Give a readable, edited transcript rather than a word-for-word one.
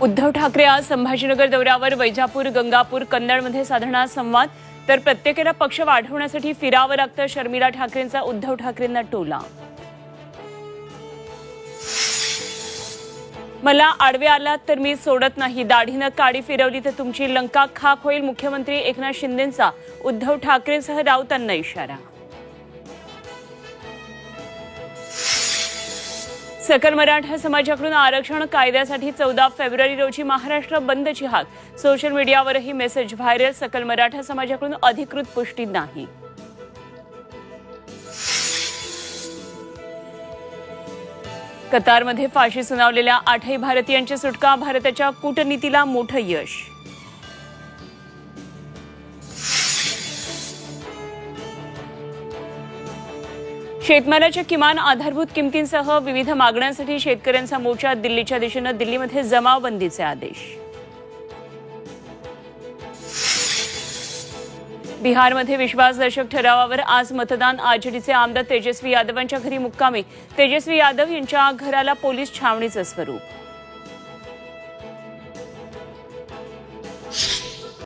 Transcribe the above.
उद्धव ठाकरे आज संभाजीनगर दौऱ्यावर वैजापूर, गंगापूर, कन्नडमध्ये साधणार संवाद. तर प्रत्येकाला पक्ष वाढवण्यासाठी फिरावं लागतं, शर्मिला ठाकरेंचा उद्धव ठाकरेंना टोला. मला आडवे आलात तर मी सोडत नाही, दाढीनं काडी फिरवली तर तुमची लंका खाक होईल, मुख्यमंत्री एकनाथ शिंदेंचा उद्धव ठाकरेंसह राऊतांना इशारा. सकल मराठा समाजाकडून आरक्षण कायद्यासाठी 14 फेब्रुवारी रोजी महाराष्ट्र बंदची हाक. सोशल मीडियावरही मेसेज व्हायरल. सकल मराठा समाजाकडून अधिकृत पुष्टी नाही. कतारमध्ये फाशी सुनावलेल्या 8 भारतीयांची सुटका. भारताच्या कूटनीतीला मोठं यश. शेतमालाच्या किमान आधारभूत किमतींसह विविध मागण्यांसाठी शेतकऱ्यांचा मोर्चा. दिल्लीच्या दिशेनं दिल्लीमध्ये जमावबंदीचे आदेश. बिहारमध्ये विश्वासदर्शक ठरावावर आज मतदान. आरजेडीचे आमदार तेजस्वी यादवांच्या घरी मुक्कामी. तेजस्वी यादव यांच्या घराला पोलीस छावणीचं स्वरूप.